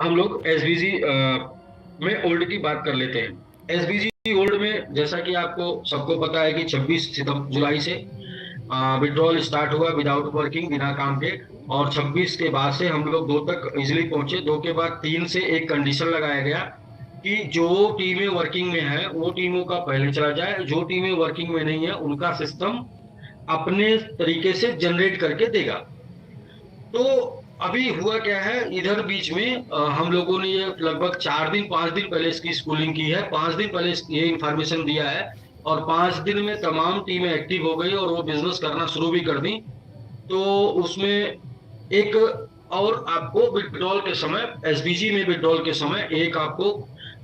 हम लोग एसबीजी में ओल्ड की बात कर लेते हैं। एसबीजी ओल्ड में जैसा कि आपको सबको पता है कि 26 सितंबर जुलाई से विड्रॉल स्टार्ट हुआ विदाउट वर्किंग, बिना काम के। और 26 के बाद से हम लोग 2 तक इजिली पहुंचे। 2 के बाद 3 से एक कंडीशन लगाया गया कि जो टीमें वर्किंग में है वो टीमों का पहले चला जाए, जो टीमें वर्किंग में नहीं है उनका सिस्टम अपने तरीके से जनरेट करके देगा। तो अभी हुआ क्या है, इधर बीच में हम लोगों ने ये लगभग 4 दिन 5 दिन पहले इसकी स्कूलिंग की है, 5 दिन पहले ये इंफॉर्मेशन दिया है। और 5 दिन में तमाम टीमें एक्टिव हो गई और वो बिजनेस करना शुरू भी कर दी। तो उसमें एक और आपको विड्रॉल के समय, एसबीजी में विड्रॉल के समय एक आपको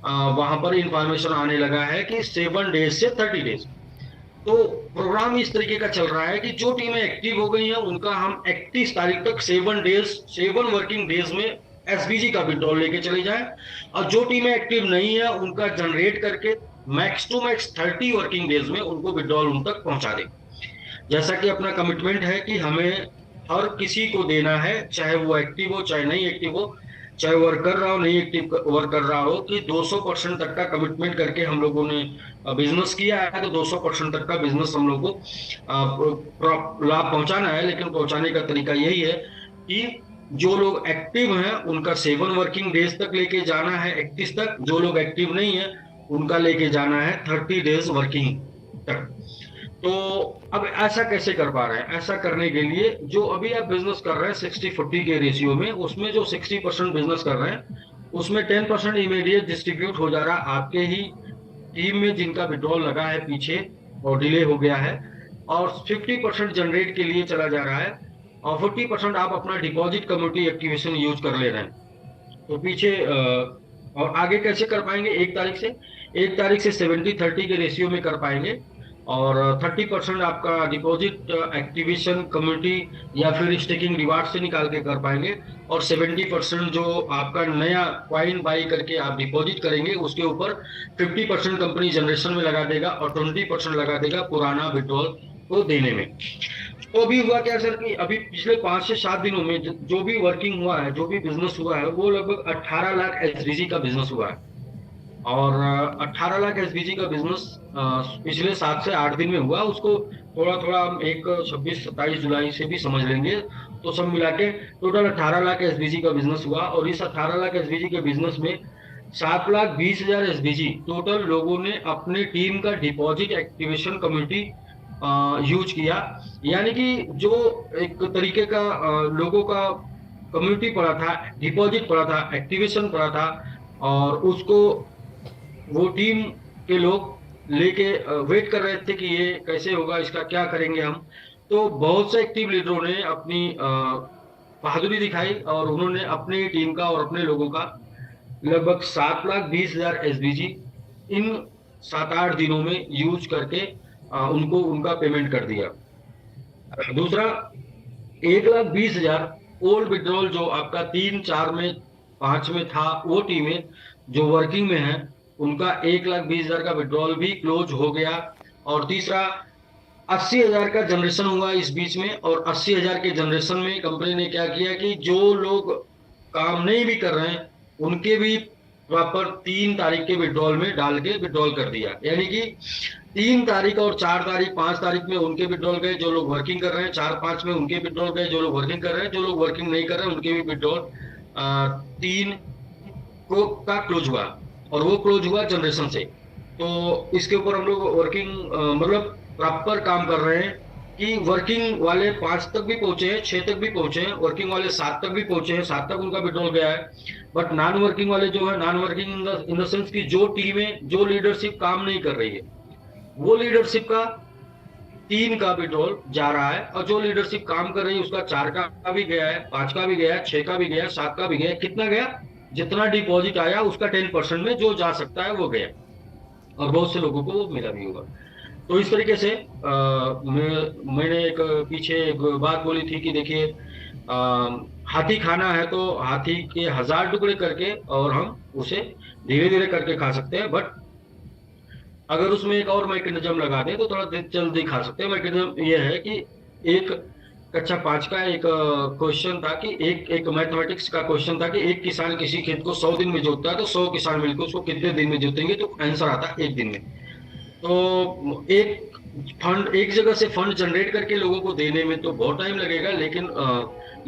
वहां पर इंफॉर्मेशन आने लगा है कि 7 डेज से 30 डेज। तो प्रोग्राम इस तरीके का चल रहा है कि जो टीमें एक्टिव हो गई हैं उनका हम 31 तारीख तक 7 डेज, 7 वर्किंग डेज में एसबीजी का विड्रॉल लेके चले जाएं। और जो टीमें एक्टिव नहीं है उनका जनरेट करके max to max 30 working days में उनको विड्रॉल उन तक पहुंचा दें। जैसा कि अपना कमिटमेंट है कि हमें हर किसी को देना है, चाहे वो एक्टिव हो चाहे नहीं एक्टिव हो, चाहे वर्क कर रहा हो नहीं एक्टिव वर्क कर रहा हो, कि 200% तक का कमिटमेंट करके हम लोगों ने बिजनेस किया है। तो 200% तक का बिजनेस हम लोग को लाभ पहुंचाना है। लेकिन पहुंचाने का तरीका यही है कि जो लोग एक्टिव हैं उनका 7 वर्किंग डेज तक लेके जाना है, 31 तक। जो लोग एक्टिव नहीं है उनका लेके जाना है 30 डेज वर्किंग तक। तो अब ऐसा कैसे कर पा रहे हैं? ऐसा करने के लिए जो अभी आप बिजनेस कर रहे हैं 60-40 के रेशियो में, उसमें जो 60% बिजनेस कर रहे हैं उसमें 10% इमीडिएट डिस्ट्रीब्यूट हो जा रहा है आपके ही टीम में जिनका विड्रॉल लगा है पीछे और डिले हो गया है। और 50% जनरेट के लिए चला जा रहा है। और 40% आप अपना डिपॉजिट कम्युनिटी एक्टिवेशन यूज कर ले रहे हैं। तो पीछे और आगे कैसे कर पाएंगे? 1 तारीख से 70-30 के रेशियो में कर पाएंगे। और 30% आपका डिपॉजिट एक्टिवेशन कम्युनिटी या फिर स्टेकिंग रिवार्ड से निकाल के कर पाएंगे। और 70% जो आपका नया क्वाइन बाई करके आप डिपॉजिट करेंगे उसके ऊपर 50% कंपनी जनरेशन में लगा देगा और 20% लगा देगा पुराना विड्रॉल को देने में। तो अभी हुआ क्या सर कि अभी पिछले 5 से 7 दिनों में जो भी वर्किंग हुआ है, जो भी बिजनेस हुआ है, वो लगभग 18 लाख एसबीजी का बिजनेस हुआ है। और 18 लाख एसबीजी का बिजनेस पिछले 7 से 8 दिन में हुआ। उसको थोड़ा थोड़ा हम एक 26-27 जुलाई से भी समझ लेंगे। तो सब मिला के टोटल 18 लाख एसबीजी का बिजनेस हुआ। और इस 18 लाख एसबीजी के बिजनेस में 7,20,000 एसबीजी टोटल लोगों ने अपने टीम का डिपॉजिट एक्टिवेशन कम्युनिटी यूज किया। यानी कि जो एक तरीके का लोगों का कम्युनिटी पड़ा था, डिपॉजिट पड़ा था, एक्टिवेशन पड़ा था, और उसको वो टीम के लोग लेके वेट कर रहे थे कि ये कैसे होगा, इसका क्या करेंगे हम। तो बहुत से एक्टिव लीडरों ने अपनी बहादुरी दिखाई और उन्होंने अपनी टीम का और अपने लोगों का लगभग 7,20,000 एसबीजी इन 7-8 दिनों में यूज करके उनको उनका पेमेंट कर दिया। दूसरा, 1,20,000 ओल्ड विड्रॉल जो आपका 3, 4 में 5 में था, वो टीमें जो वर्किंग में है उनका 1,20,000 का विड्रॉल भी क्लोज हो गया। और तीसरा, 80,000 का जनरेशन हुआ इस बीच में। और 80,000 के जनरेशन में कंपनी ने क्या किया कि जो लोग काम नहीं भी कर रहे हैं उनके भी प्रॉपर 3 तारीख के विड्रॉल में डाल के विड्रॉल कर दिया। यानी कि 3 तारीख और 4 तारीख 5 तारीख में उनके विड्रॉल गए जो लोग वर्किंग कर रहे हैं, 4-5 में उनके विड्रॉल गए जो लोग वर्किंग कर रहे हैं, जो लोग वर्किंग नहीं कर रहे हैं उनके भी विड्रॉल 3 को का क्लोज हुआ। और वो क्लोज हुआ जनरेशन से। तो इसके ऊपर हम लोग वर्किंग मतलब प्रॉपर काम कर रहे हैं कि वर्किंग वाले 5 तक भी पहुंचे हैं, 6 तक भी पहुंचे हैं, वर्किंग वाले 7 तक भी पहुंचे हैं, 7 तक उनका विड्रॉल गया है। बट नॉन वर्किंग वाले जो है, non working in the sense की जो टीमें, जो लीडरशिप काम नहीं कर रही है, वो लीडरशिप का 3 का विड्रॉल जा रहा है। और जो लीडरशिप काम कर रही है उसका 4 का भी गया है, 5 का भी गया है, 6 का भी गया है, 7 का भी गया है। कितना गया? जितना डिपॉजिट आया उसका 10% में जो जा सकता है वो गया। और बहुत से लोगों को वो मिला भी होगा। तो इस तरीके से मैंने एक पीछे एक बात बोली थी कि देखिए, हाथी खाना है तो हाथी के 1000 टुकड़े करके और हम उसे धीरे धीरे करके खा सकते हैं। बट अगर उसमें एक और मैकेनिज्म लगा दें तो थोड़ा जल्दी खा सकते हैं। मैकेनिज्म ये है कि एक कक्षा 5 का एक क्वेश्चन था कि एक मैथमेटिक्स का क्वेश्चन था कि एक किसान किसी खेत को 100 दिन में जोतता है तो 100 किसान मिलकर उसको कितने दिन में जोतेंगे, तो आंसर आता है एक दिन में। तो एक जगह से फंड जनरेट करके लोगों को देने में तो बहुत टाइम लगेगा, लेकिन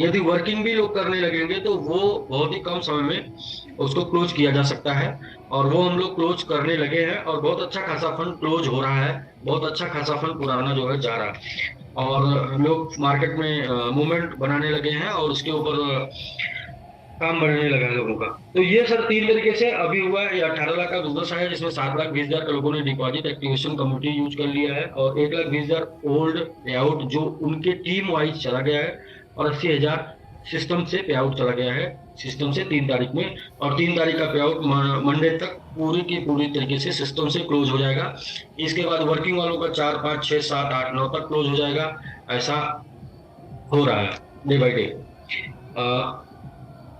यदि वर्किंग भी लोग करने लगेंगे तो वो बहुत ही कम समय में उसको क्लोज किया जा सकता है। और वो हम लोग क्लोज करने लगे हैं और बहुत अच्छा खासा फंड क्लोज हो रहा है, बहुत अच्छा खासा फंड पुराना जो है जा रहा है, और लोग मार्केट में मूवमेंट बनाने लगे हैं और उसके ऊपर काम बढ़ने लगा है लोगों का। तो ये सर 3 तरीके से अभी हुआ है। ये 18 लाख का बिजनेस है जिसमें 7,20,000 का लोगों ने डिपॉजिट एक्टिवेशन कम्युनिटी यूज कर लिया है, और 1,20,000 ओल्ड पे आउट जो उनके टीम वाइज चला गया है, और 80,000 सिस्टम से पे आउट चला गया है सिस्टम से 3 तारीख में। और 3 तारीख का पे आउट मंडे तक पूरी की पूरी तरीके से सिस्टम से क्लोज हो जाएगा। इसके बाद वर्किंग वालों का 4, 5, 6, 7, 8, 9 तक क्लोज हो जाएगा। ऐसा हो रहा है डे बाई डे।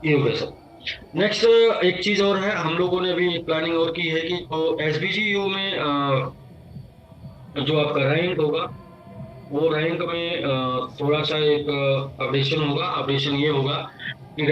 ये हो गया सर। नेक्स्ट एक चीज और है, हम लोगों ने अभी प्लानिंग और की है कि तो एसबीजीयू में जो आपका रैंक होगा, वो रैंक में थोड़ा सा एक अपडेशन होगा। अपडेशन ये होगा